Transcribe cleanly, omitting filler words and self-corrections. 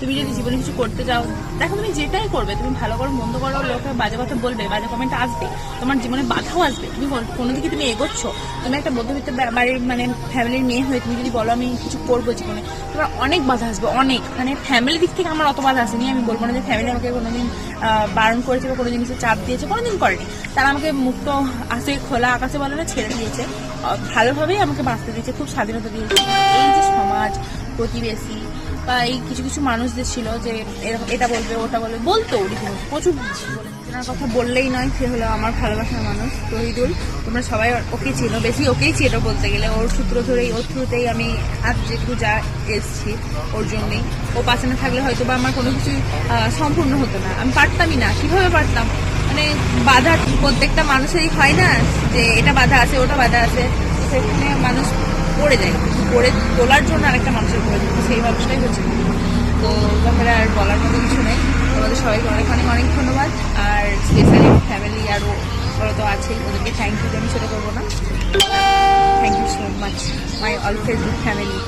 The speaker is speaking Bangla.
তুমি যদি জীবনে কিছু করতে যাও, দেখো তুমি যেটাই করবে, তুমি ভালো করো মন্দ করো, লোকে বাজে কথা বলবে, বাজে কমেন্ট আসবে, তোমার জীবনে বাধাও আসবে। তুমি কোনো দিকে তুমি এগোচ্ছ, তুমি একটা মধ্যবিত্ত বাড়ির মানে ফ্যামিলির মেয়ে হয়ে তুমি যদি বলো আমি কিছু করবো জীবনে, তোমার অনেক বাধা আসবে, অনেক। মানে ফ্যামিলির দিক থেকে আমার অত বাধা আসেনি। আমি বলবো না যে ফ্যামিলি আমাকে কোনোদিন বারণ করেছে বা কোনো জিনিসে চাপ দিয়েছে, কোনোদিন করেনি। তারা আমাকে মুক্ত আসে খোলা আকাশে বলে না, ছেড়ে দিয়েছে, ভালোভাবেই আমাকে বাঁচতে দিয়েছে, খুব স্বাধীনতা দিয়েছে। এই যে সমাজ, প্রতিবেশী বা এই কিছু কিছু মানুষদের ছিল যে এটা বলবে ওটা বলবে, বলতো প্রচুর ওনার কথা বললেই নয়, সে হলো আমার ভালোবাসার মানুষ তহিদুল। তোমরা সবাই ওকে চিনো, বেশি ওকেই চিনো বলতে গেলে। ওর সূত্র ধরেই, ওর থ্রুতেই আমি আজ যেটুকু যা এসছি, ওর জন্যই। ও পাশে না থাকলে হয়তো বা আমার কোনো কিছুই সম্পূর্ণ হতো না, আমি পারতামই না। কিভাবে পারতাম? মানে বাধা প্রত্যেকটা মানুষেরই হয় না, যে এটা বাধা আছে ওটা বাধা আছে, সেখানে মানুষ পড়ে যায়, পড়ে তোলার জন্য আরেকটা মানুষের পড়ে যায়, সেই মানুষটাই হচ্ছে। তো তাহলে আর বলার মতো কিছু নেই। তোমাদের সবাইকে অনেক অনেক অনেক ধন্যবাদ। আর স্পেশালি ফ্যামিলি আরও ওরা তো আছেই, ওদেরকে থ্যাংক ইউ, আমি ছোটো করবো না। Thank you so much my all Facebook family.